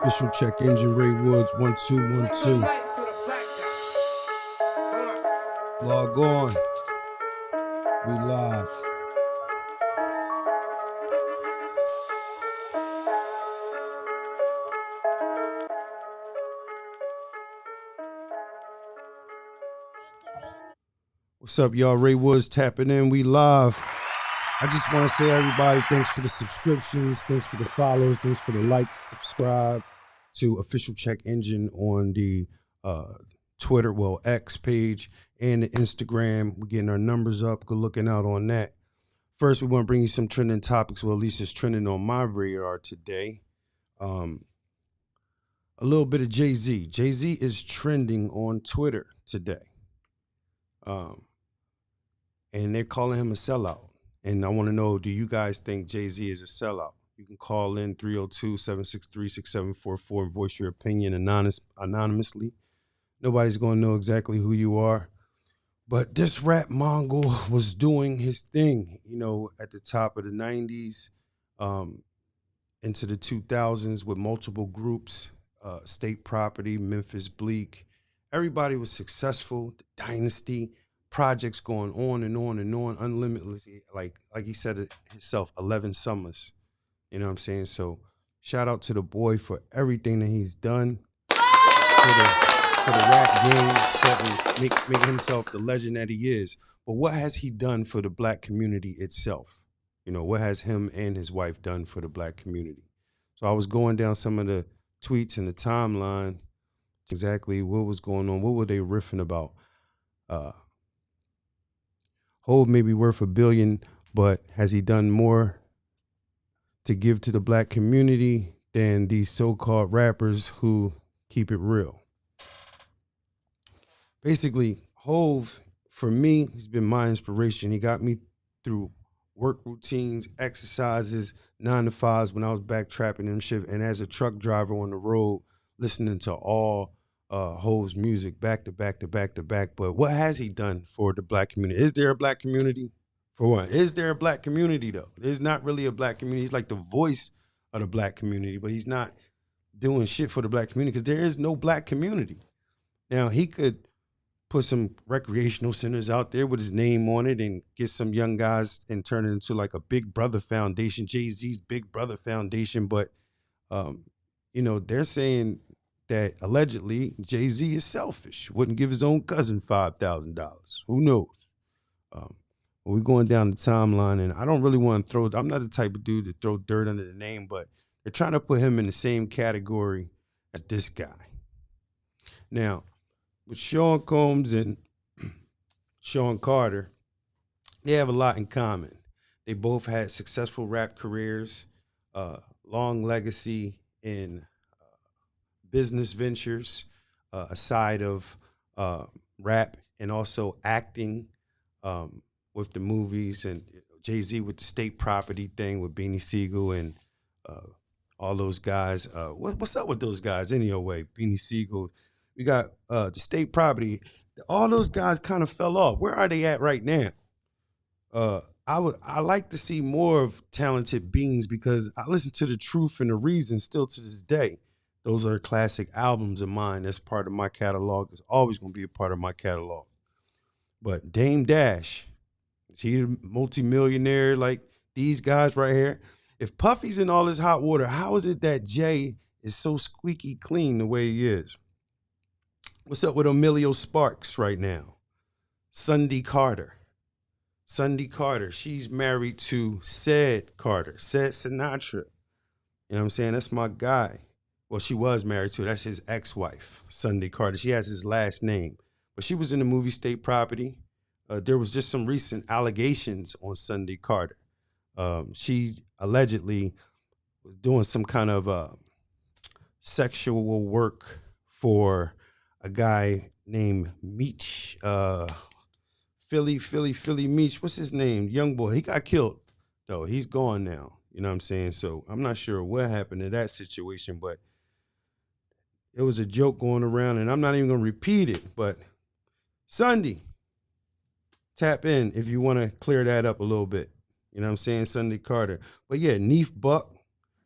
Official check engine, Ray Woods, 1212. Log on. We live. What's up, y'all? Ray Woods tapping in. We live. I just want to say, everybody, thanks for the subscriptions, thanks for the follows, thanks for the likes. Subscribe to Official Check Engine on the Twitter, well, X page, and the Instagram. We're getting our numbers up. Good looking out on that. First, we want to bring you some trending topics. Well, at least it's trending on my radar today. A little bit of Jay-Z. Jay-Z is trending on Twitter today. And they're calling him a sellout. And I want to know, do you guys think Jay-Z is a sellout? You can call in 302-763-6744 and voice your opinion anonymously. Nobody's going to know exactly who you are. But this rap Mongol was doing his thing, you know, at the top of the 90s, into the 2000s with multiple groups, State Property, Memphis Bleak. Everybody was successful, the Dynasty, projects going on and on and on, unlimitedly, like he said it himself, 11 summers. You know what I'm saying? So shout out to the boy for everything that he's done for the rap game, making himself the legend that he is. But what has he done for the black community itself? You know, what has him and his wife done for the black community? So I was going down some of the tweets in the timeline, exactly what was going on. What were they riffing about? Hov may be worth $1 billion, but has he done more to give to the black community than these so-called rappers who keep it real? Basically, Hov, for me, he's been my inspiration. He got me through work routines, exercises, 9 to 5s when I was back trapping and shit. And as a truck driver on the road, listening to all Hov's music back to back to back to back. But what has he done for the black community? Is there a black community? For one, is there a black community though? There's not really a black community. He's like the voice of the black community, but he's not doing shit for the black community because there is no black community. Now, he could put some recreational centers out there with his name on it and get some young guys and turn it into like a Big Brother Foundation, Jay-Z's Big Brother Foundation. But, you know, they're saying that allegedly Jay-Z is selfish, wouldn't give his own cousin $5,000. Who knows? We're going down the timeline, and I don't really want to I'm not the type of dude to throw dirt under the name, but they're trying to put him in the same category as this guy. Now, with Sean Combs and Sean Carter, they have a lot in common. They both had successful rap careers, long legacy in business ventures, aside of rap, and also acting with the movies, and Jay-Z with the State Property thing with Beanie Siegel and all those guys. What's up with those guys anyway? Beanie Siegel. We got the State Property. All those guys kind of fell off. Where are they at right now? I like to see more of talented beings because I listen to The Truth and The Reason still to this day. Those are classic albums of mine. That's part of my catalog. It's always going to be a part of my catalog. But Dame Dash, is he a multimillionaire like these guys right here? If Puffy's in all this hot water, how is it that Jay is so squeaky clean the way he is? What's up with Emilio Sparks right now? Sunday Carter. She's married to Said Carter, Said Sinatra. You know what I'm saying? That's my guy. Well, she was married to. That's his ex-wife, Sunday Carter. She has his last name. But she was in the movie State Property. There was just some recent allegations on Sunday Carter. She allegedly was doing some kind of sexual work for a guy named Meech. Philly Meech. What's his name? Young boy. He got killed, though. He's gone now. You know what I'm saying? So I'm not sure what happened to that situation, but it was a joke going around, and I'm not even going to repeat it. But Sunday, tap in if you want to clear that up a little bit. You know what I'm saying? Sunday Carter. But yeah, Neef Buck,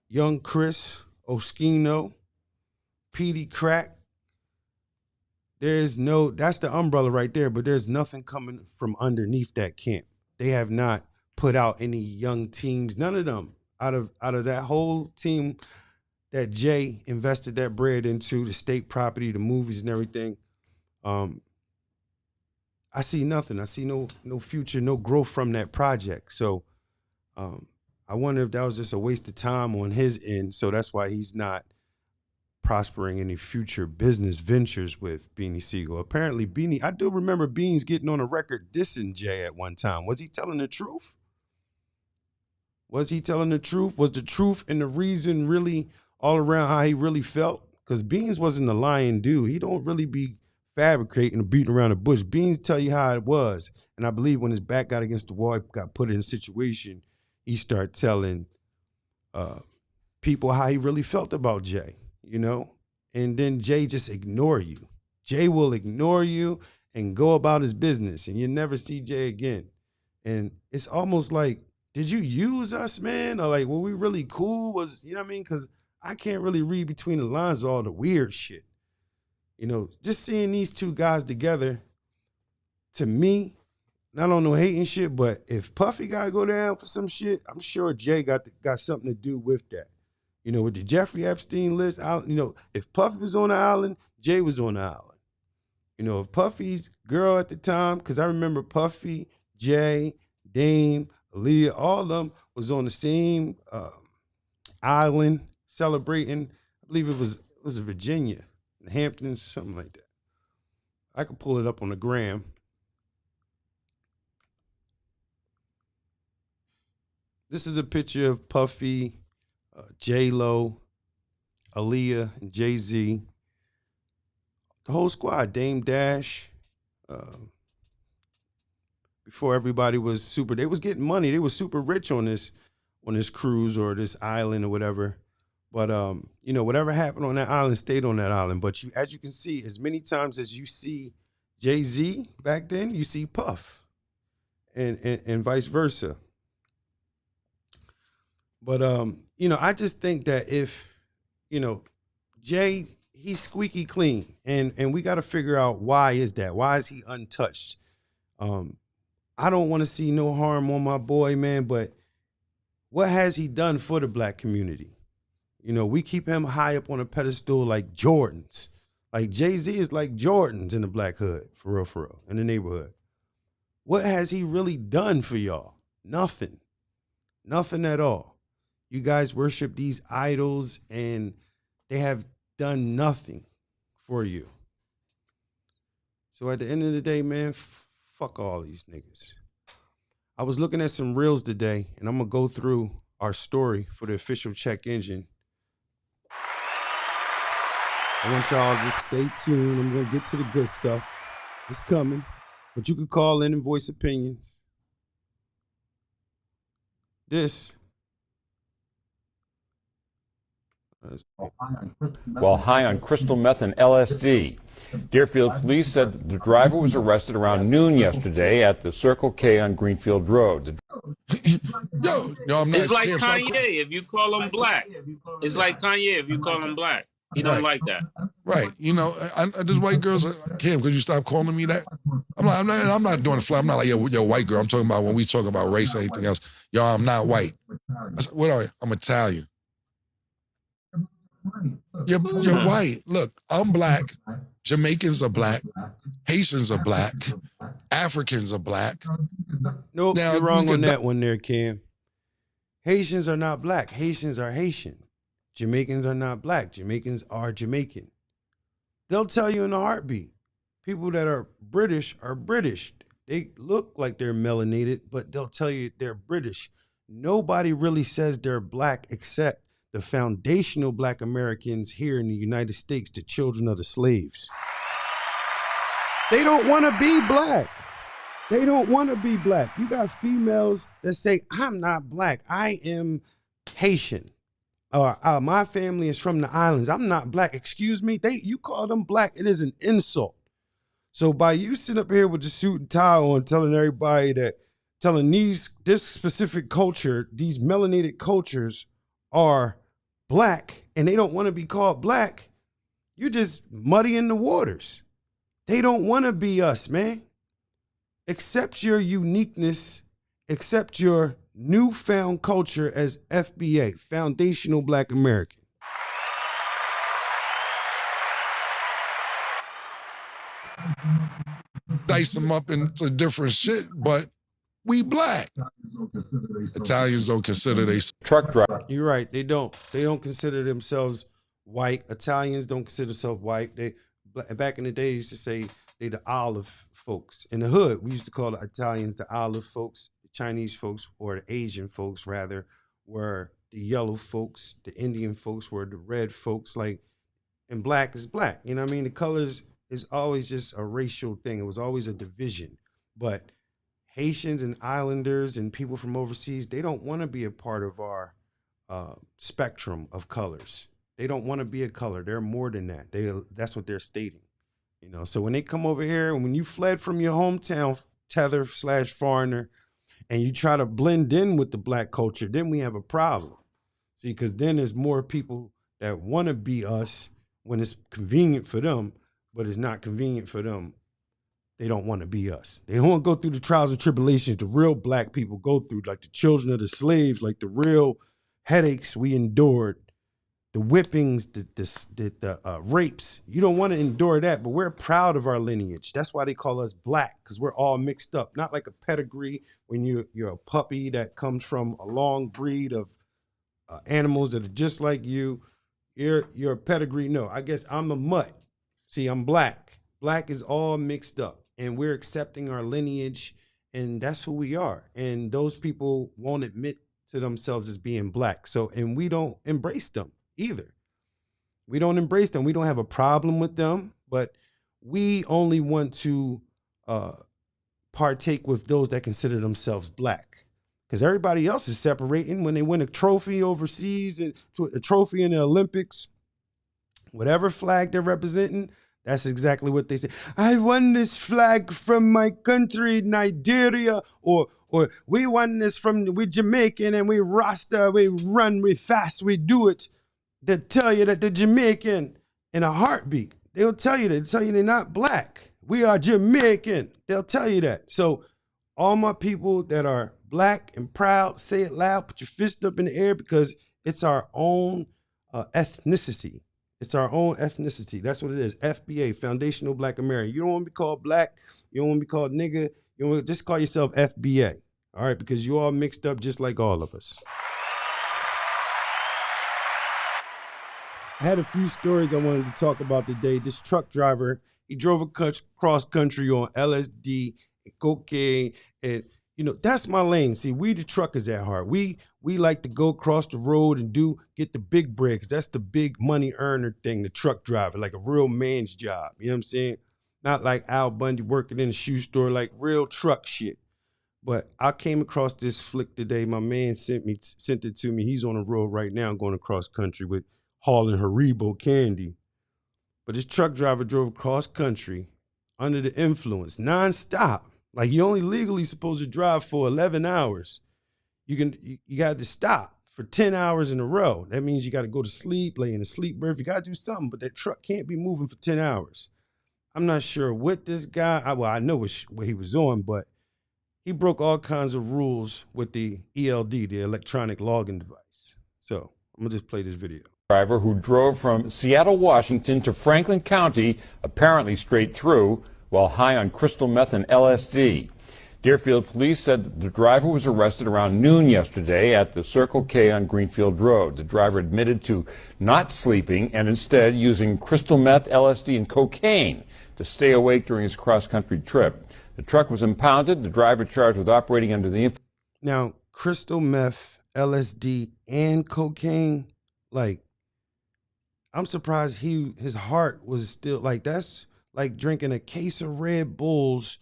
Young Chris, Oskino, Petey Crack. That's the umbrella right there, but there's nothing coming from underneath that camp. They have not put out any young teams, none of them out of that whole team that Jay invested that bread into, the state property, the movies and everything. I see nothing. I see no future, no growth from that project. So I wonder if that was just a waste of time on his end. So that's why he's not prospering any future business ventures with Beanie Siegel. Apparently I do remember Beans getting on a record dissing Jay at one time. Was he telling the truth? Was he telling the truth? Was the truth and the reason really all around how he really felt? Because Beans wasn't a lying dude. He don't really be fabricating or beating around the bush. Beans tell you how it was. And I believe when his back got against the wall, he got put in a situation, he started telling people how he really felt about Jay, you know? And then Jay just ignore you. Jay will ignore you and go about his business, and you never see Jay again. And it's almost like, did you use us, man? Or like, were we really cool? You know what I mean? Because I can't really read between the lines of all the weird shit. You know, just seeing these two guys together, to me, not on no hating shit, but if Puffy got to go down for some shit, I'm sure Jay got something to do with that. You know, with the Jeffrey Epstein list, you know, if Puffy was on the island, Jay was on the island. You know, if Puffy's girl at the time, because I remember Puffy, Jay, Dame, Aaliyah, all of them was on the same island celebrating. I believe it was Virginia. The Hamptons, something like that. I could pull it up on the gram. This is a picture of Puffy, J-Lo, Aaliyah, and Jay-Z. The whole squad, Dame Dash. Before everybody was they was getting money. They was super rich on this cruise or this island or whatever. But, you know, whatever happened on that island stayed on that island. But as you can see, as many times as you see Jay-Z back then, you see Puff and vice versa. But, you know, I just think that if, you know, Jay, he's squeaky clean. And we got to figure out why is that? Why is he untouched? I don't want to see no harm on my boy, man. But what has he done for the black community? You know, we keep him high up on a pedestal like Jordans. Like Jay-Z is like Jordans in the black hood, for real, in the neighborhood. What has he really done for y'all? Nothing. Nothing at all. You guys worship these idols and they have done nothing for you. So at the end of the day, man, fuck all these niggas. I was looking at some reels today, and I'm going to go through our story for the official check engine. I want y'all to just stay tuned. I'm going to get to the good stuff. It's coming. But you can call in and voice opinions. This. While high on crystal meth and LSD. Deerfield police said that the driver was arrested around noon yesterday at the Circle K on Greenfield Road. Yo, I'm not. It's like Kanye if you call him black. It's like Kanye if you call him black. He don't like that. Right. You know, there's white girls. Cam, could you stop calling me that? I'm not doing the fly. I'm not like yo white girl. I'm talking about when we talk about race or anything else. Yo, I'm not white. I said, what are you? I'm Italian. You're white. Look, I'm black. Jamaicans are black. Haitians are black. Africans are black. Nope, now, you're wrong on that one there, Cam. Haitians are not black. Haitians are Haitian. Jamaicans are not black. Jamaicans are Jamaican. They'll tell you in a heartbeat. People that are British are British. They look like they're melanated, but they'll tell you they're British. Nobody really says they're black except the foundational black Americans here in the United States, the children of the slaves. They don't want to be black. They don't want to be black. You got females that say, I'm not black. I am Haitian. Or my family is from the islands. I'm not black. Excuse me. You call them black. It is an insult. So by you sitting up here with the suit and tie on, telling everybody telling this specific culture, these melanated cultures are black and they don't want to be called black, You're just muddying the waters. They don't want to be us, man. Accept your uniqueness, accept your newfound culture as FBA, Foundational Black American. Dice them up into different shit, but we black. Italians don't consider they Truck driver. You're right. They don't. They don't consider themselves white. Italians don't consider themselves white. They back in the day used to say they the olive folks. In the hood, we used to call the Italians the olive folks. The Chinese folks, or the Asian folks rather, were the yellow folks. The Indian folks were the red folks. Like, and black is black. You know what I mean? The colors is always just a racial thing. It was always a division. But Haitians and islanders and people from overseas, they don't want to be a part of our spectrum of colors. They don't want to be a color. They're more than that. That's what they're stating. You know, so when they come over here, and when you fled from your hometown, tether / foreigner, and you try to blend in with the black culture, then we have a problem. See, because then there's more people that want to be us when it's convenient for them, but it's not convenient for them. They don't want to be us. They don't want to go through the trials and tribulations the real black people go through, like the children of the slaves, like the real headaches we endured, the whippings, the rapes. You don't want to endure that, but we're proud of our lineage. That's why they call us black, because we're all mixed up. Not like a pedigree when you're a puppy that comes from a long breed of animals that are just like you. You're a pedigree. No, I guess I'm a mutt. See, I'm black. Black is all mixed up, and we're accepting our lineage, and that's who we are. And those people won't admit to themselves as being black. So, and we don't embrace them either. We don't embrace them. We don't have a problem with them, but we only want to partake with those that consider themselves black, because everybody else is separating. When they win a trophy overseas, and a trophy in the Olympics, whatever flag they're representing, that's exactly what they say. I won this flag from my country, Nigeria, or we won this we Jamaican, and we Rasta, we run, we fast, we do it. They'll tell you that they're Jamaican in a heartbeat. They'll tell you that. They'll tell you they're not black. We are Jamaican. They'll tell you that. So all my people that are black and proud, say it loud, put your fist up in the air, because it's our own ethnicity. It's our own ethnicity. That's what it is. FBA, Foundational Black American. You don't want to be called black. You don't want to be called nigga. You want to just call yourself FBA. All right, because you all mixed up just like all of us. I had a few stories I wanted to talk about today. This truck driver, he drove across country on LSD and cocaine, and you know, that's my lane. See, we the truckers at heart. We like to go across the road and get the big bread, 'cause that's the big money earner thing, the truck driver, like a real man's job. You know what I'm saying? Not like Al Bundy working in a shoe store, like real truck shit. But I came across this flick today. My man sent it to me. He's on the road right now going across country with hauling Haribo candy. But this truck driver drove across country under the influence, nonstop. Like, you only legally supposed to drive for 11 hours. You got to stop for 10 hours in a row. That means you got to go to sleep, lay in a sleep berth. You got to do something, but that truck can't be moving for 10 hours. I'm not sure what this guy, I know what he was on, but he broke all kinds of rules with the ELD, the electronic logging device. So I'm going to just play this video. Driver who drove from Seattle, Washington to Franklin County, apparently straight through, while high on crystal meth and LSD. Deerfield police said that the driver was arrested around noon yesterday at the Circle K on Greenfield Road. The driver admitted to not sleeping and instead using crystal meth, LSD, and cocaine to stay awake during his cross-country trip. The truck was impounded. The driver charged with operating under the influence. Now, crystal meth, LSD, and cocaine, like, I'm surprised his heart was still, like, that's like drinking a case of Red Bulls.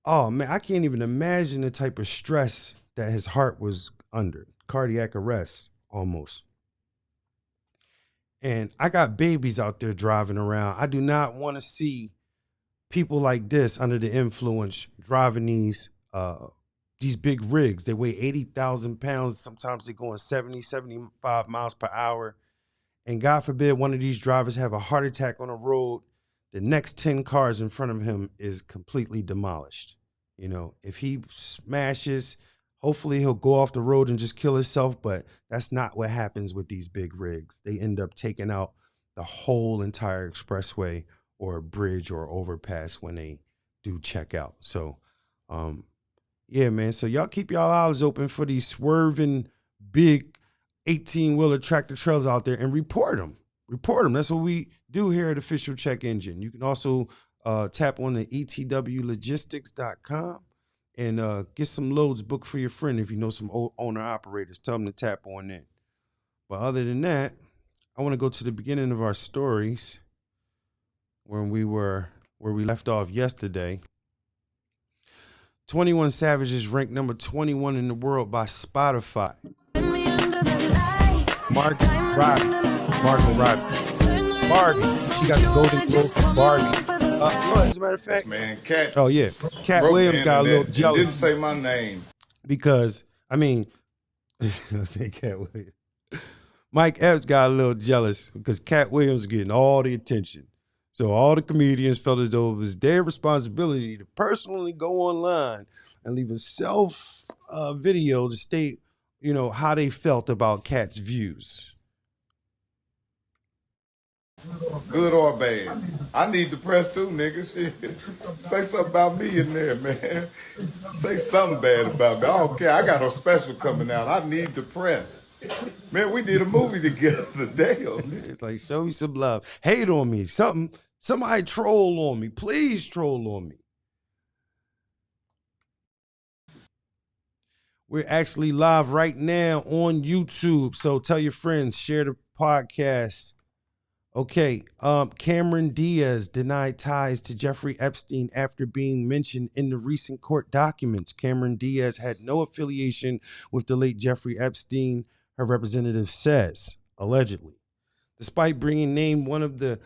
Oh man, I can't even imagine the type of stress that his heart was under. Cardiac arrest, almost. And I got babies out there driving around. I do not want to people like this under the influence driving these big rigs. They weigh 80,000 pounds. Sometimes they're going 70, 75 miles per hour. and God forbid one of these drivers have a heart attack on the road, the next 10 cars in front of him is completely demolished. You know, if he smashes, hopefully he'll go off the road and just kill himself, but that's not what happens with these big rigs. They end up taking out the whole entire expressway or bridge or overpass when they do check out. So, yeah, man. So y'all keep y'all eyes open for these swerving big 18-wheeler tractor trailers out there and report them. Report them. That's what we do here at Official Check Engine. You can also tap on the etwlogistics.com and get some loads booked for your friend if you know some owner operators. Tell them to tap on in. But other than that, I want to go to the beginning of our stories where we left off yesterday. 21 Savage is ranked number 21 in the world by Spotify. Margot Robbie. Barbie. She got the Golden Globe for Barbie. As a matter of fact, man, Katt. Oh yeah, Katt Williams got a little jealous. Didn't say my name Because I mean, I say Katt Williams. Mike Epps got a little jealous because Katt Williams was getting all the attention. So all the comedians felt as though it was their responsibility to personally go online and leave a self video to state, you know, how they felt about Katt's views. good or bad. I need the press too, nigga. Shit. Say something about me in there, man. Say something bad about me. I don't care. I got a special coming out. I need the press. Man, we did a movie together. Damn. It's like, show me some love. Hate on me. Somebody troll on me. Please troll on me. We're actually live right now on YouTube. So tell your friends, share the podcast. Okay, Camron Diaz denied ties to Jeffrey Epstein after being mentioned in the recent court documents. Camron Diaz had no affiliation with the late Jeffrey Epstein, her representative says, allegedly. Despite bringing named one of the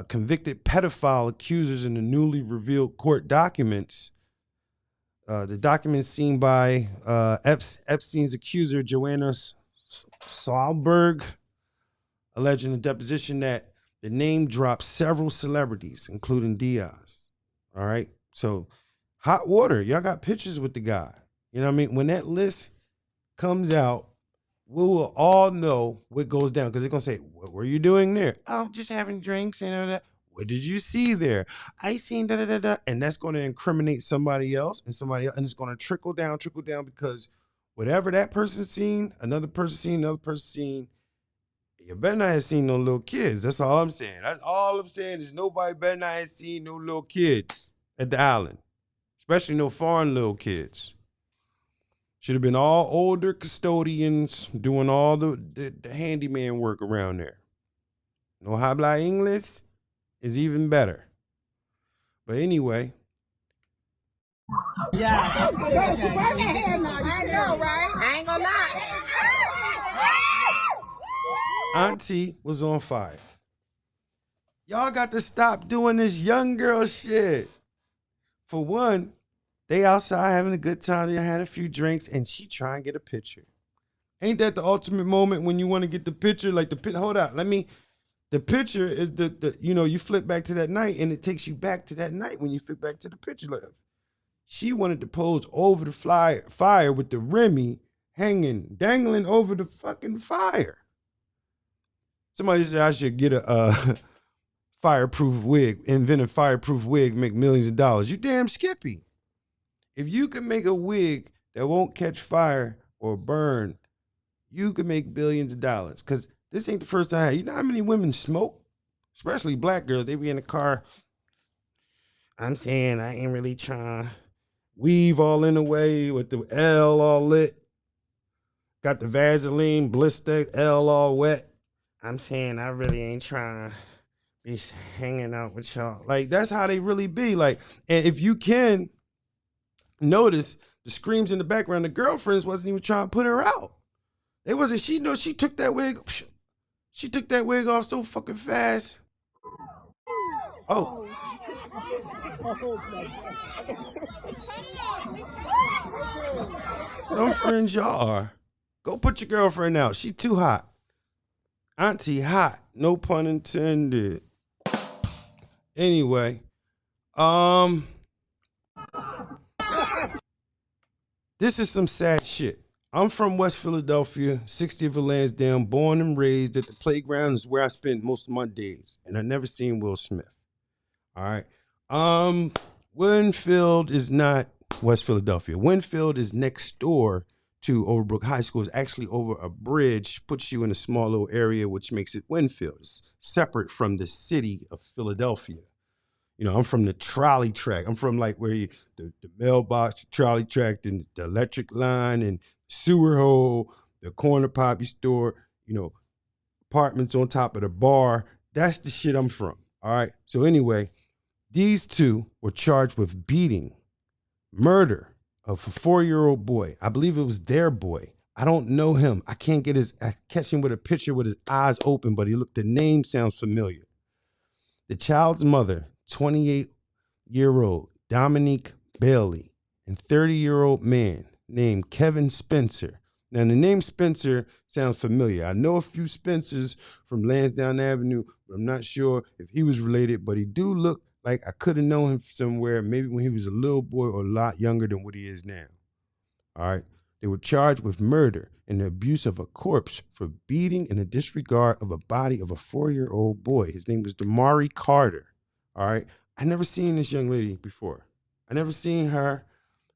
convicted pedophile accusers in the newly revealed court documents, the documents seen by Epstein's accuser, Joanna Sahlberg, alleging a deposition that the name dropped several celebrities, including Diaz. All right. So hot water. Y'all got pictures with the guy. You know what I mean? When that list comes out, we will all know what goes down because they're going to say, what were you doing there? Oh, just having drinks and all that. What did you see there? I seen da-da-da-da. And that's going to incriminate somebody else, and it's going to trickle down because whatever that person seen, another person seen, you better not have seen no little kids. That's all I'm saying. That's all I'm saying is nobody better not have seen no little kids at the island, especially no foreign little kids. Should have been all older custodians doing all the handyman work around there. No habla English is even better. But anyway. Yeah. I know, right? I ain't gonna lie. Auntie was on fire. Y'all got to stop doing this young girl shit. For one, they outside having a good time. They had a few drinks, and she trying to get a picture. Ain't that the ultimate moment when you want to get the picture? Like hold out. The picture is the you flip back to that night, and it takes you back to that night when you flip back to the picture. Like, she wanted to pose over the fire with the Remy dangling over the fucking fire. Somebody said I should get a fireproof wig, invent a fireproof wig, make millions of dollars. You damn Skippy. If you can make a wig that won't catch fire or burn, you can make billions of dollars. Because this ain't the first time. You know how many women smoke? Especially black girls. They be in the car. I'm saying I ain't really trying to weave all in the way with the L all lit. Got the Vaseline blister, L all wet. I'm saying I really ain't trying to be hanging out with y'all. Like, that's how they really be. Like, and if you can notice the screams in the background, the girlfriends wasn't even trying to put her out. They wasn't, she took that wig. She took that wig off so fucking fast. Oh. Some friends y'all are. Go put your girlfriend out. She too hot. Auntie hot, no pun intended. Anyway, this is some sad shit. I'm from West Philadelphia, 60th of Lansdowne, born and raised at the playground is where I spent most of my days, and I never seen Will Smith. All right. Winfield is not West Philadelphia. Winfield is next door to Overbrook High School. It's actually over a bridge, puts you in a small little area, which makes it Winfield. It's separate from the city of Philadelphia. You know, I'm from the trolley track. I'm from like where the mailbox, trolley track, and the electric line, and sewer hole, the corner poppy store, you know, apartments on top of the bar. That's the shit I'm from. All right. So anyway, these two were charged with beating, murder of a 4-year-old boy. I believe it was their boy. I don't know him. I catch him with a picture with his eyes open, but the name sounds familiar. The child's mother, 28-year-old Dominique Bailey, and 30-year-old man named Kevin Spencer. Now, the name Spencer sounds familiar. I know a few Spencers from Lansdowne Avenue, but I'm not sure if he was related, but he do look like I could have known him somewhere, maybe when he was a little boy or a lot younger than what he is now. All right. They were charged with murder and the abuse of a corpse for beating and the disregard of a body of a 4-year-old boy. His name was Damari Carter. All right. I never seen this young lady before. I never seen her.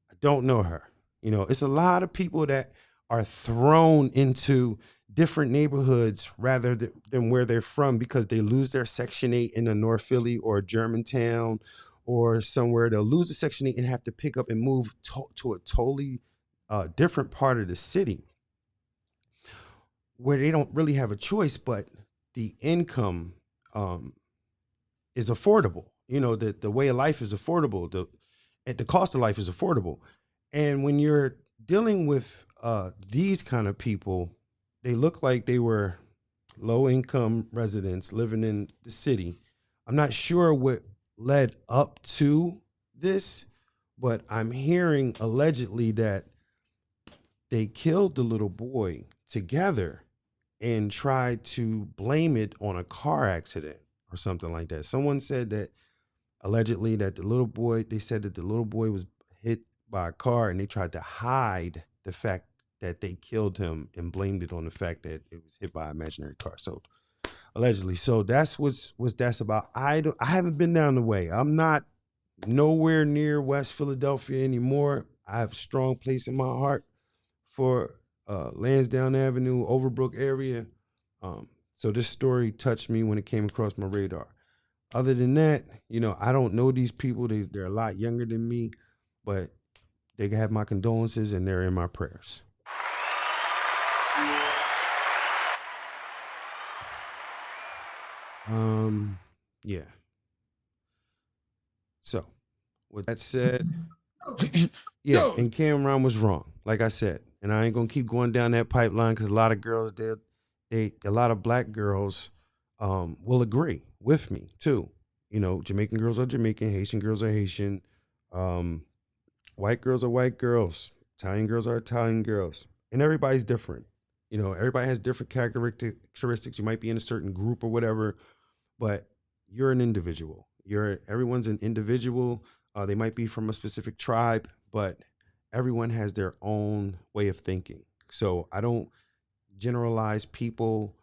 I don't know her. You know, it's a lot of people that are thrown into different neighborhoods rather than where they're from because they lose their Section 8 in a North Philly or Germantown or somewhere. They'll lose the Section 8 and have to pick up and move to a totally different part of the city where they don't really have a choice, but the income is affordable. You know, the way of life is affordable. The cost of life is affordable. And when you're dealing with these kind of people, they look like they were low income residents living in the city. I'm not sure what led up to this, but I'm hearing allegedly that they killed the little boy together and tried to blame it on a car accident or something like that. Someone said that allegedly that they said that the little boy was hit by a car and they tried to hide the fact that they killed him and blamed it on the fact that it was hit by an imaginary car. So allegedly. So that's what's that's about. I haven't been down the way. I'm not nowhere near West Philadelphia anymore. I have a strong place in my heart for Lansdowne Avenue, Overbrook area. So this story touched me when it came across my radar. Other than that, you know, I don't know these people. They're a lot younger than me, but they have my condolences and they're in my prayers. Yeah. So, with that said, yeah, and Camron was wrong, like I said, and I ain't gonna keep going down that pipeline because a lot of girls, a lot of black girls, will agree with me too. You know, Jamaican girls are Jamaican, Haitian girls are Haitian, white girls are white girls, Italian girls are Italian girls, and everybody's different. You know, everybody has different characteristics. You might be in a certain group or whatever, but you're an individual. Everyone's an individual. They might be from a specific tribe, but everyone has their own way of thinking. So I don't generalize people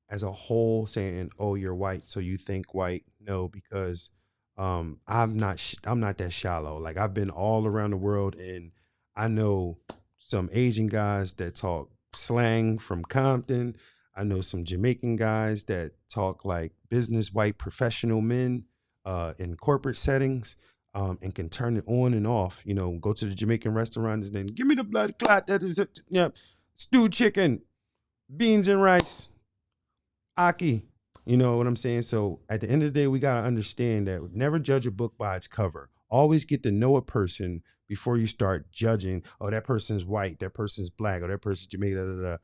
as a whole saying, "Oh, you're white, so you think white." No, because I'm not that shallow. Like I've been all around the world, and I know some Asian guys that talk slang from Compton. I know some Jamaican guys that talk like business white professional men in corporate settings, and can turn it on and off. You know, go to the Jamaican restaurant and then give me the blood clot that is it. Yeah, stewed chicken, beans and rice, aki. You know what I'm saying? So at the end of the day, we gotta understand that never judge a book by its cover. Always get to know a person before you start judging. Oh, that person's white, that person's black, or that person's Jamaican. Da, da, da.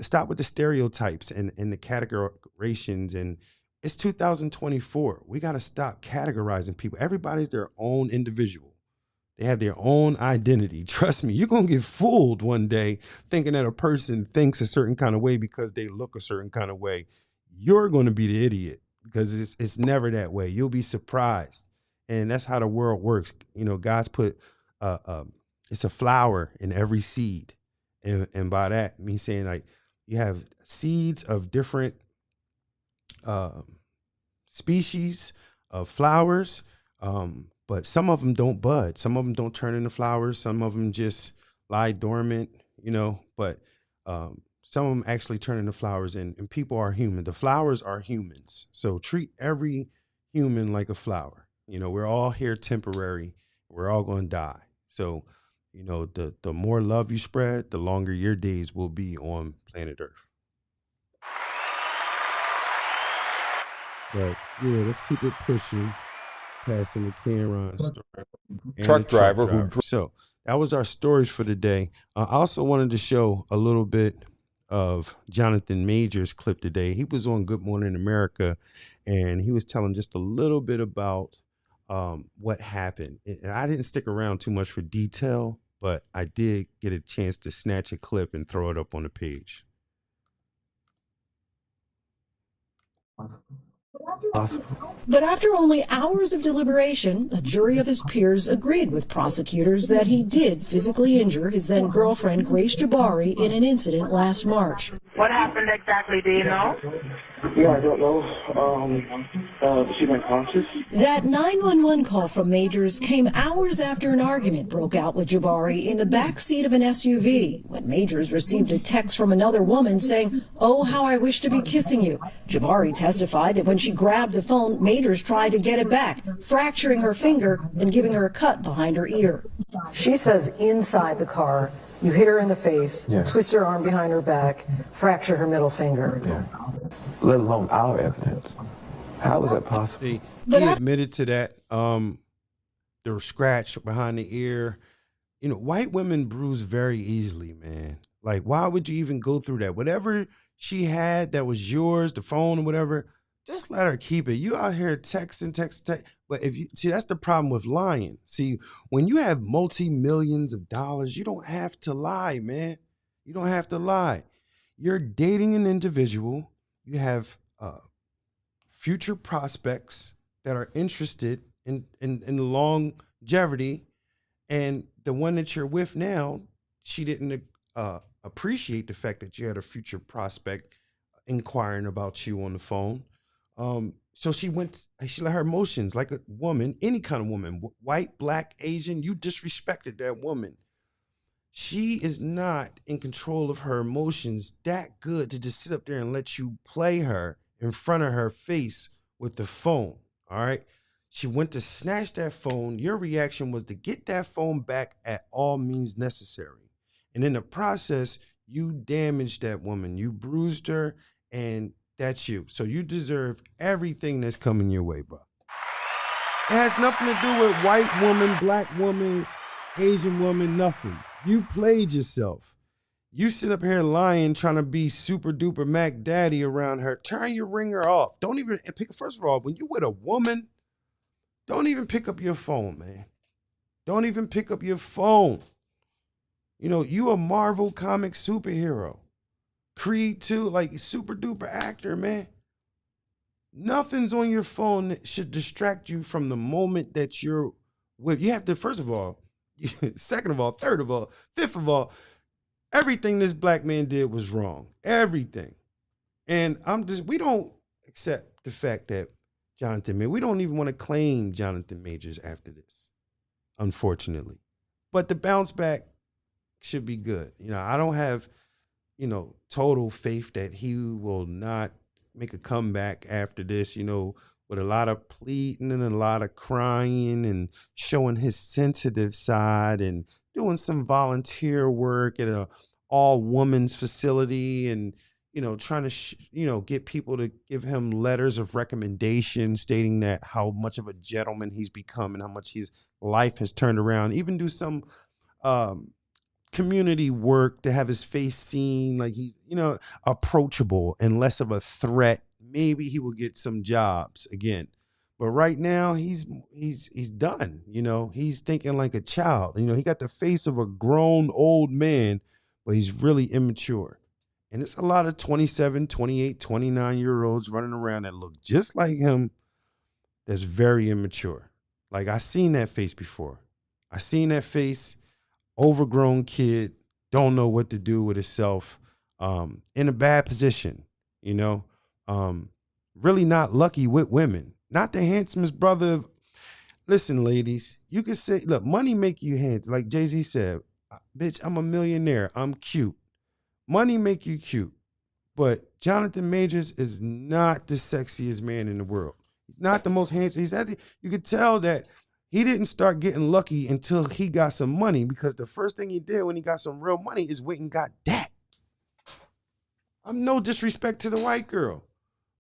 Stop with the stereotypes and the categorizations. And it's 2024. We got to stop categorizing people. Everybody's their own individual. They have their own identity. Trust me, you're going to get fooled one day thinking that a person thinks a certain kind of way because they look a certain kind of way. You're going to be the idiot because it's never that way. You'll be surprised. And that's how the world works. You know, God's put, it's a flower in every seed. And by that, me saying like you have seeds of different species of flowers, but some of them don't bud. Some of them don't turn into flowers. Some of them just lie dormant, you know, but some of them actually turn into flowers, and people are human. The flowers are humans. So treat every human like a flower. You know, we're all here temporary. We're all going to die. So, you know, the more love you spread, the longer your days will be on planet Earth. But yeah, let's keep it pushing. Passing the Camron story. Truck driver who So that was our stories for the day. I also wanted to show a little bit of Jonathan Majors' clip today. He was on Good Morning America, and he was telling just a little bit about what happened. And I didn't stick around too much for detail, but I did get a chance to snatch a clip and throw it up on the page. But after only hours of deliberation, a jury of his peers agreed with prosecutors that he did physically injure his then-girlfriend Grace Jabari in an incident last March. What happened exactly, do you know? Yeah, I don't know. She went conscious. That 911 call from Majors came hours after an argument broke out with Jabari in the back seat of an SUV, when Majors received a text from another woman saying, "Oh, how I wish to be kissing you." Jabari testified that when she grabbed the phone, Majors tried to get it back, fracturing her finger and giving her a cut behind her ear. She says inside the car, you hit her in the face, twist her arm behind her back, fracture her middle finger. Yeah. Let alone our evidence. How is that possible? See, he admitted to that. The scratch behind the ear. You know, white women bruise very easily, man. Like, why would you even go through that? Whatever she had that was yours, the phone or whatever, just let her keep it. You out here texting. But if you see, that's the problem with lying. See, when you have multi-millions of dollars, you don't have to lie, man. You don't have to lie. You're dating an individual. You have future prospects that are interested in the longevity, and the one that you're with now, she didn't appreciate the fact that you had a future prospect inquiring about you on the phone. So she let her emotions, like a woman, any kind of woman, white, black, Asian, you disrespected that woman. She is not in control of her emotions that good to just sit up there and let you play her in front of her face with the phone. All right. She went to snatch that phone. Your reaction was to get that phone back at all means necessary. And in the process, you damaged that woman. You bruised her, and that's you. So you deserve everything that's coming your way, bro. It has nothing to do with white woman, black woman, Asian woman, nothing. You played yourself. You sit up here lying, trying to be super duper Mac Daddy around her. Turn your ringer off. Don't even pick. First of all, when you with a woman, don't even pick up your phone, man. Don't even pick up your phone. You know, you a Marvel comic superhero. Creed 2, like super duper actor, man. Nothing's on your phone that should distract you from the moment that you're with. You have to, first of all, second of all, third of all, fifth of all, everything this black man did was wrong. Everything. And we don't accept the fact that we don't even want to claim Jonathan Majors after this, unfortunately. But the bounce back should be good. You know, I don't have, total faith that he will not make a comeback after this, with a lot of pleading and a lot of crying and showing his sensitive side and doing some volunteer work at a all women's facility and, trying to, get people to give him letters of recommendation stating that how much of a gentleman he's become and how much his life has turned around. Even do some community work to have his face seen like he's, approachable and less of a threat. Maybe he will get some jobs again. But right now he's done. You know, he's thinking like a child. You know, he got the face of a grown old man, but he's really immature. And it's a lot of 27, 28, 29-year-olds running around that look just like him that's very immature. Like, I seen that face before. I seen that face, overgrown kid, don't know what to do with himself, in a bad position, you know, really not lucky with women. Not the handsomest brother. Listen, ladies, you can say, look, money make you handsome. Like Jay-Z said, bitch, I'm a millionaire. I'm cute. Money make you cute. But Jonathan Majors is not the sexiest man in the world. He's not the most handsome. You could tell that he didn't start getting lucky until he got some money, because the first thing he did when he got some real money is went and got that. I'm no disrespect to the white girl,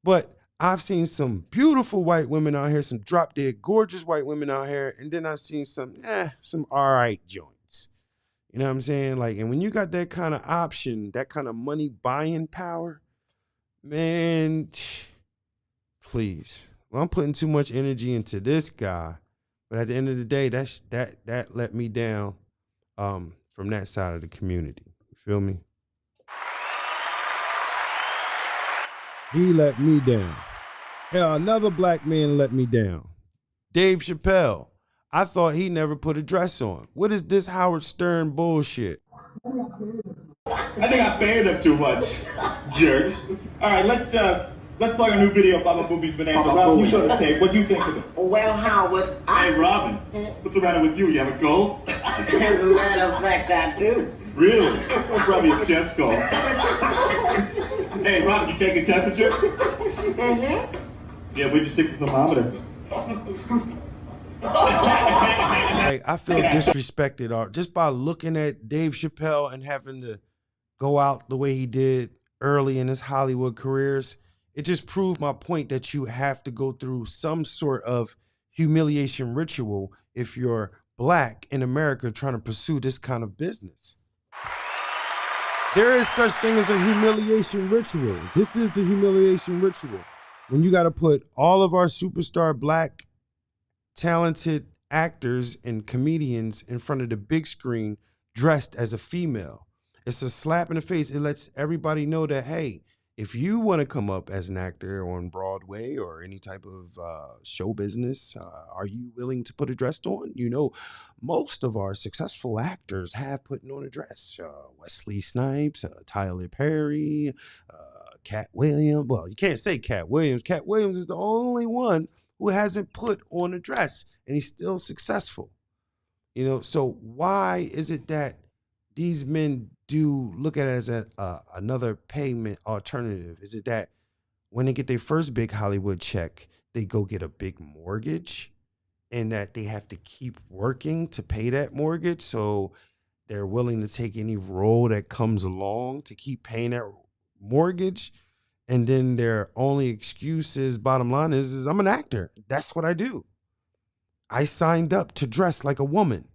but I've seen some beautiful white women out here, some drop dead gorgeous white women out here, and then I've seen some all right joints. You know what I'm saying? Like, and when you got that kind of option, that kind of money buying power, man, please. Well, I'm putting too much energy into this guy, but at the end of the day, that let me down from that side of the community. You feel me? He let me down. Hell, another black man let me down. Dave Chappelle. I thought he never put a dress on. What is this Howard Stern bullshit? I think I paid him too much, jerks. All right, let's play a new video of Baba Boobie's Bonanza. Robin, you show the tape. What do you think of it? Well, Howard, Hey, Robin, what's the matter with you? You have a goal? as a matter of fact, I do. Really? That's probably a chest goal. Hey, Robin, you taking temperature? Mm-hmm. Yeah, where'd you stick the thermometer? Like, I feel disrespected just by looking at Dave Chappelle and having to go out the way he did early in his Hollywood careers. It just proved my point that you have to go through some sort of humiliation ritual if you're black in America trying to pursue this kind of business. There is such thing as a humiliation ritual. This is the humiliation ritual. When you got to put all of our superstar black talented actors and comedians in front of the big screen dressed as a female. It's a slap in the face. It lets everybody know that, hey, if you want to come up as an actor on Broadway or any type of show business, are you willing to put a dress on? You know, most of our successful actors have put on a dress. Wesley Snipes, Tyler Perry, Katt Williams. Well, you can't say Katt Williams. Katt Williams is the only one who hasn't put on a dress, and he's still successful. You know, so why is it that these men do look at it as another payment alternative? Is it that when they get their first big Hollywood check, they go get a big mortgage and that they have to keep working to pay that mortgage? So they're willing to take any role that comes along to keep paying that mortgage. And then their only excuse is, bottom line is I'm an actor. That's what I do. I signed up to dress like a woman.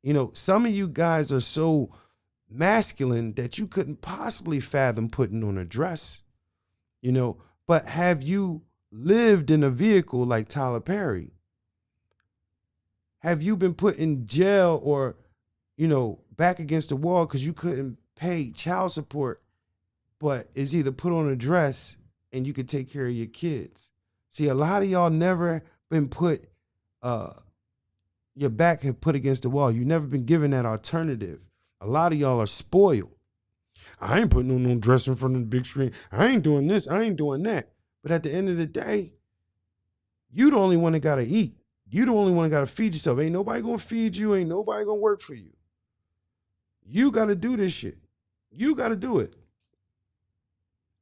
You know, some of you guys are so masculine that you couldn't possibly fathom putting on a dress, you know, but have you lived in a vehicle like Tyler Perry? Have you been put in jail or, you know, back against the wall because you couldn't pay child support, but it's either put on a dress and you could take care of your kids? See, a lot of y'all never been put, your back have put against the wall. You've never been given that alternative. A lot of y'all are spoiled. I ain't putting on no dress in front of the big screen. I ain't doing this. I ain't doing that. But at the end of the day, you the only one that got to eat. You the only one that got to feed yourself. Ain't nobody going to feed you. Ain't nobody going to work for you. You got to do this shit. You got to do it.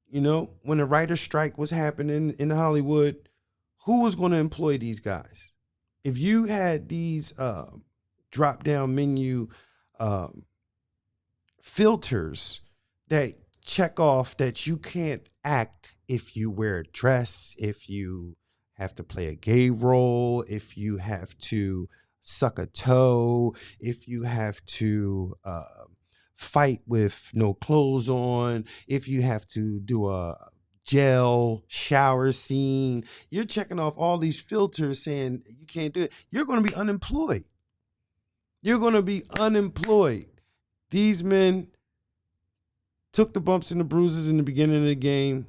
You know, when the writer's strike was happening in Hollywood, who was going to employ these guys? If you had these drop-down menu filters that check off that you can't act if you wear a dress, if you have to play a gay role, if you have to suck a toe, if you have to fight with no clothes on, if you have to do a gel, shower scene. You're checking off all these filters saying you can't do it. You're going to be unemployed. You're going to be unemployed. These men took the bumps and the bruises in the beginning of the game,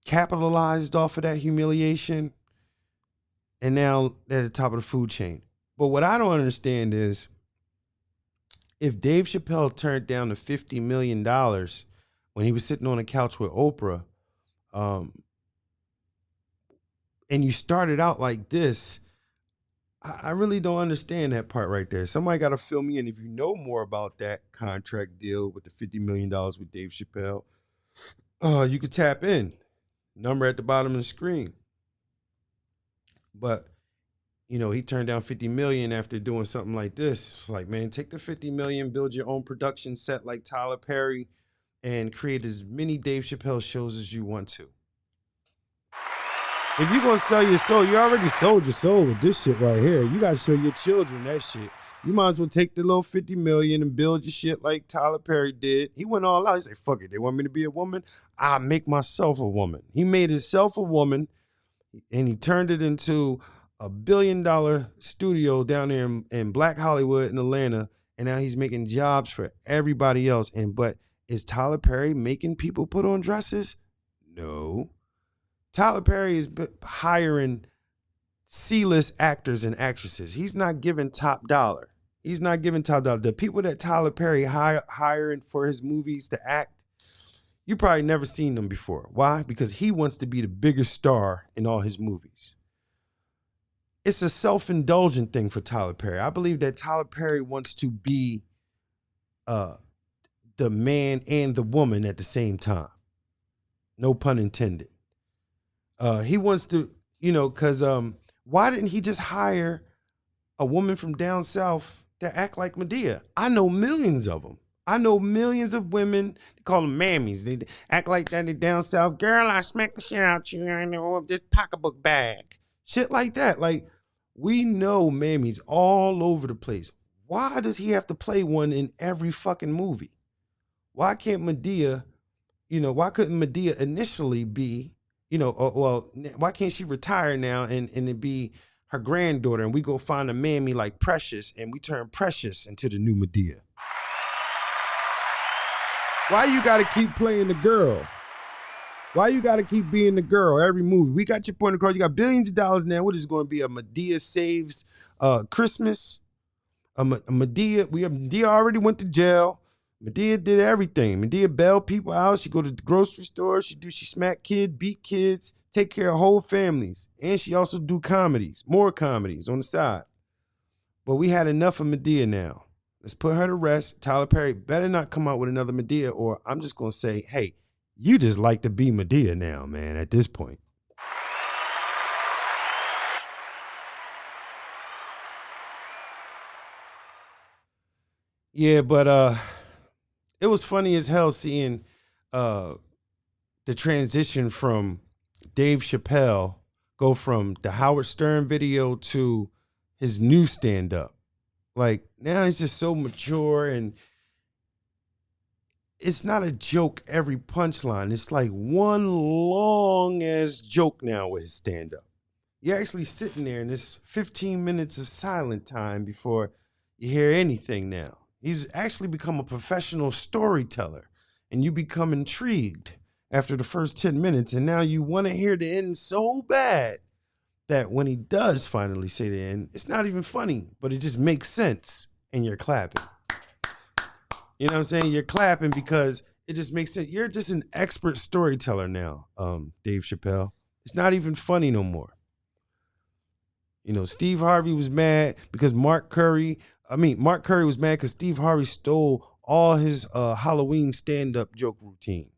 capitalized off of that humiliation, and now they're at the top of the food chain. But what I don't understand is if Dave Chappelle turned down the $50 million when he was sitting on a couch with Oprah, and you started out like this, I really don't understand that part right there. Somebody got to fill me in. If you know more about that contract deal with the $50 million with Dave Chappelle, you could tap in. Number at the bottom of the screen. But, you know, he turned down $50 million after doing something like this. Like, man, take the $50 million, build your own production set like Tyler Perry, and create as many Dave Chappelle shows as you want to. If you're going to sell your soul, you already sold your soul with this shit right here. You got to show your children that shit. You might as well take the little $50 million and build your shit like Tyler Perry did. He went all out. He said, fuck it. They want me to be a woman? I'll make myself a woman. He made himself a woman, and he turned it into $1 billion studio down there in Black Hollywood in Atlanta. And now he's making jobs for everybody else. But is Tyler Perry making people put on dresses? No. Tyler Perry is hiring C-list actors and actresses. He's not giving top dollar. He's not giving top dollar. The people that Tyler Perry hiring for his movies to act, you probably never seen them before. Why? Because he wants to be the biggest star in all his movies. It's a self-indulgent thing for Tyler Perry. I believe that Tyler Perry wants to be the man and the woman at the same time. No pun intended. He wants to, you know, because why didn't he just hire a woman from down south to act like Madea? I know millions of them. I know millions of women, they call them mammies. They act like that. They down south. Girl, I smack the shit out you. I know this pocketbook bag. Shit like that. Like, we know mammies all over the place. Why does he have to play one in every fucking movie? Why can't Madea, you know, why couldn't Madea initially be, you know, well, why can't she retire now and it be her granddaughter and we go find a mammy like Precious and we turn Precious into the new Madea? Why you got to keep playing the girl? Why you got to keep being the girl every movie? We got your point across. You got billions of dollars now. What is it going to be? A Madea Saves Christmas? A Madea? Madea already went to jail. Madea did everything. Madea bailed people out. She go to the grocery store. She smack kids, beat kids, take care of whole families. And she also do comedies, more comedies on the side. But we had enough of Madea now. Let's put her to rest. Tyler Perry better not come out with another Madea, or I'm just going to say, hey, you just like to be Madea now, man, at this point. Yeah, but it was funny as hell seeing the transition from Dave Chappelle go from the Howard Stern video to his new stand-up. Like, now he's just so mature, and it's not a joke every punchline. It's like one long-ass joke now with his stand-up. You're actually sitting there, and it's 15 minutes of silent time before you hear anything now. He's actually become a professional storyteller, and you become intrigued after the first 10 minutes, and now you want to hear the end so bad that when he does finally say the end, it's not even funny, but it just makes sense, and you're clapping. You know what I'm saying? You're clapping because it just makes sense. You're just an expert storyteller now, Dave Chappelle. It's not even funny no more. You know, Steve Harvey was mad because Mark Curry was mad because Steve Harvey stole all his Halloween stand-up joke routine.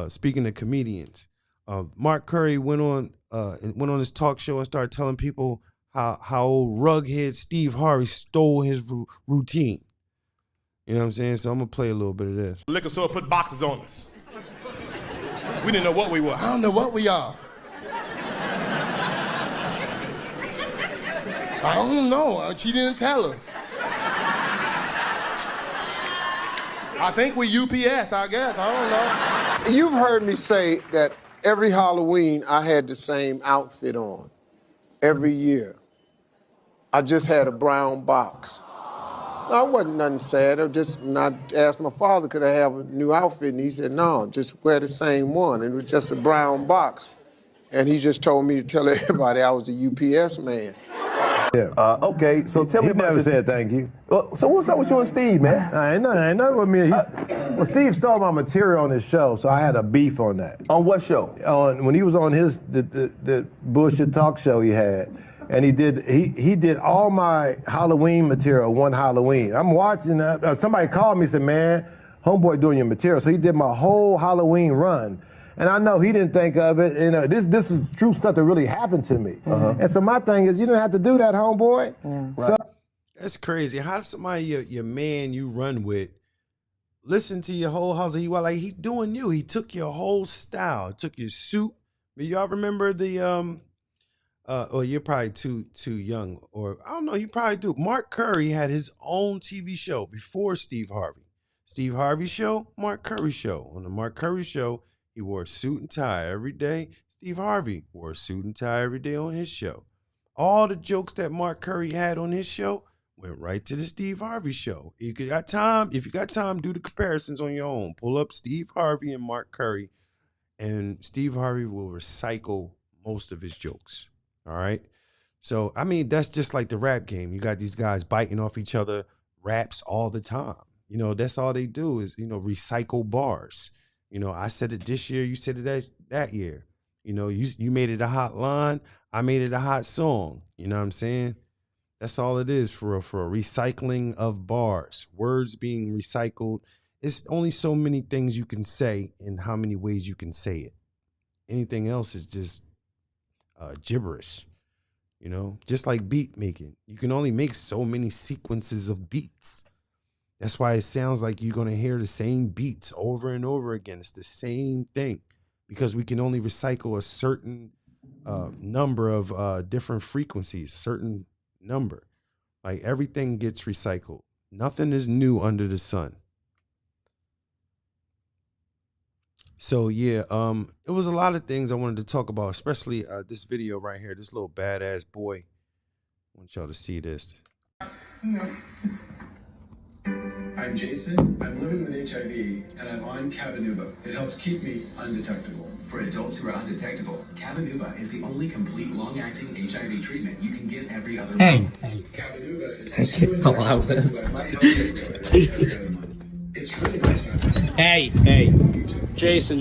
Speaking of comedians, Mark Curry went on his talk show and started telling people how old rughead Steve Harvey stole his routine. You know what I'm saying? So I'm going to play a little bit of this. Liquor store put boxes on us. We didn't know what we were. I don't know what we are. I don't know. She didn't tell us. I think we UPS, I guess. I don't know. You've heard me say that every Halloween I had the same outfit on. Every year. I just had a brown box. No, it wasn't nothing sad. I asked my father, could I have a new outfit? And he said, no, just wear the same one. It was just a brown box. And he just told me to tell everybody I was a UPS man. Yeah. Okay, so tell me about never said thank you. So what's up with you and Steve, man? Ain't nothing with me. Well, Steve stole my material on his show, so I had a beef on that. On what show? When he was on the bullshit talk show he had, and he did all my Halloween material one Halloween. I'm watching. Somebody called me and said, "Man, homeboy doing your material." So he did my whole Halloween run. And I know he didn't think of it. And this is true stuff that really happened to me. And so my thing is, you don't have to do that, homeboy. Yeah. Right. So, that's crazy. How does somebody, your man you run with, listen to your whole house? Like, he's doing you. He took your whole style. Took your suit. Y'all remember the, or you're probably too young. Or, I don't know, you probably do. Mark Curry had his own TV show before Steve Harvey. Steve Harvey show, Mark Curry show. On the Mark Curry show, he wore a suit and tie every day. Steve Harvey wore a suit and tie every day on his show. All the jokes that Mark Curry had on his show went right to the Steve Harvey show. If you got time, do the comparisons on your own. Pull up Steve Harvey and Mark Curry, and Steve Harvey will recycle most of his jokes. All right? So, I mean, that's just like the rap game. You got these guys biting off each other raps all the time. You know, that's all they do is, recycle bars. I said it this year, you said it that year. You made it a hot line, I made it a hot song. You know what I'm saying? That's all it is for a recycling of bars. Words being recycled. It's only so many things you can say and how many ways you can say it. Anything else is just gibberish. Just like beat making. You can only make so many sequences of beats. That's why it sounds like you're going to hear the same beats over and over again. It's the same thing because we can only recycle a certain number of different frequencies, certain number. Like everything gets recycled. Nothing is new under the sun. So yeah, it was a lot of things I wanted to talk about, especially this video right here, this little badass boy. I want y'all to see this. I'm Jason, I'm living with HIV, and I'm on Cabenuva. It helps keep me undetectable. For adults who are undetectable, Cabenuva is the only complete long-acting HIV treatment you can get every other month. Cabenuva is I can't allow this. It's really nice. Hey, Jason.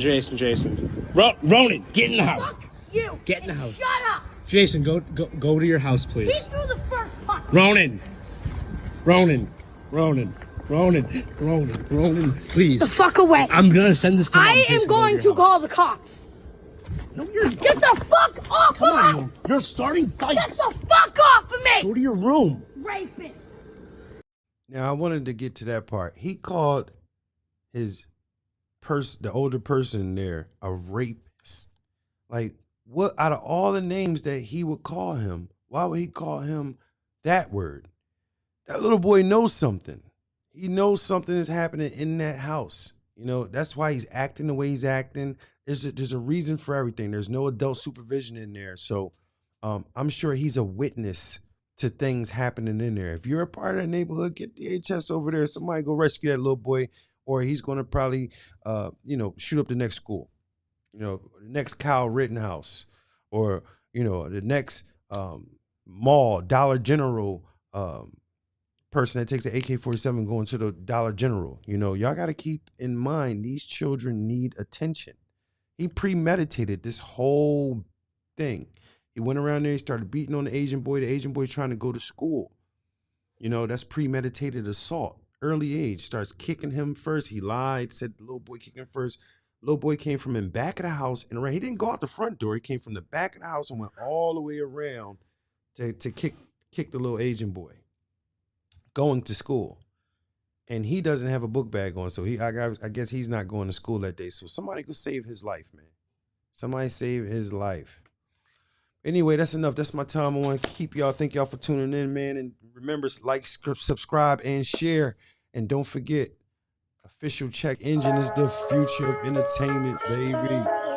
Ronan, get in the house. Fuck you. Get in the house. Shut up. Jason, go to your house, please. He threw the first punch. Ronan, please. The fuck away. I'm gonna send this to Mom. I am Jason, going to call the cops. No, you're not. Get the fuck off of me. You're starting fights. Get the fuck off of me. Go to your room. Rapist. Now I wanted to get to that part. He called the older person there, a rapist. Like, what out of all the names that he would call him, why would he call him that word? That little boy knows something. He knows something is happening in that house. That's why he's acting the way he's acting. There's a reason for everything. There's no adult supervision in there. So I'm sure he's a witness to things happening in there. If you're a part of that neighborhood, get the HS over there. Somebody go rescue that little boy, or he's going to probably, shoot up the next school, the next Kyle Rittenhouse, or, the next mall, Dollar General person that takes an AK-47 going to the Dollar General. Y'all got to keep in mind, these children need attention. He premeditated this whole thing. He went around there, he started beating on the Asian boy trying to go to school. That's premeditated assault. Early age, starts kicking him first. He lied, said the little boy kicked him first. Little boy came from in back of the house and around. He didn't go out the front door. He came from the back of the house and went all the way around to kick the little Asian boy going to school. And he doesn't have a book bag on, so I guess he's not going to school that day. So somebody could save his life, man. Somebody save his life. Anyway, that's enough. That's my time. I want to keep y'all. Thank y'all for tuning in, man. And remember, like, subscribe, and share. And don't forget, Official Check Engine is the future of entertainment, baby.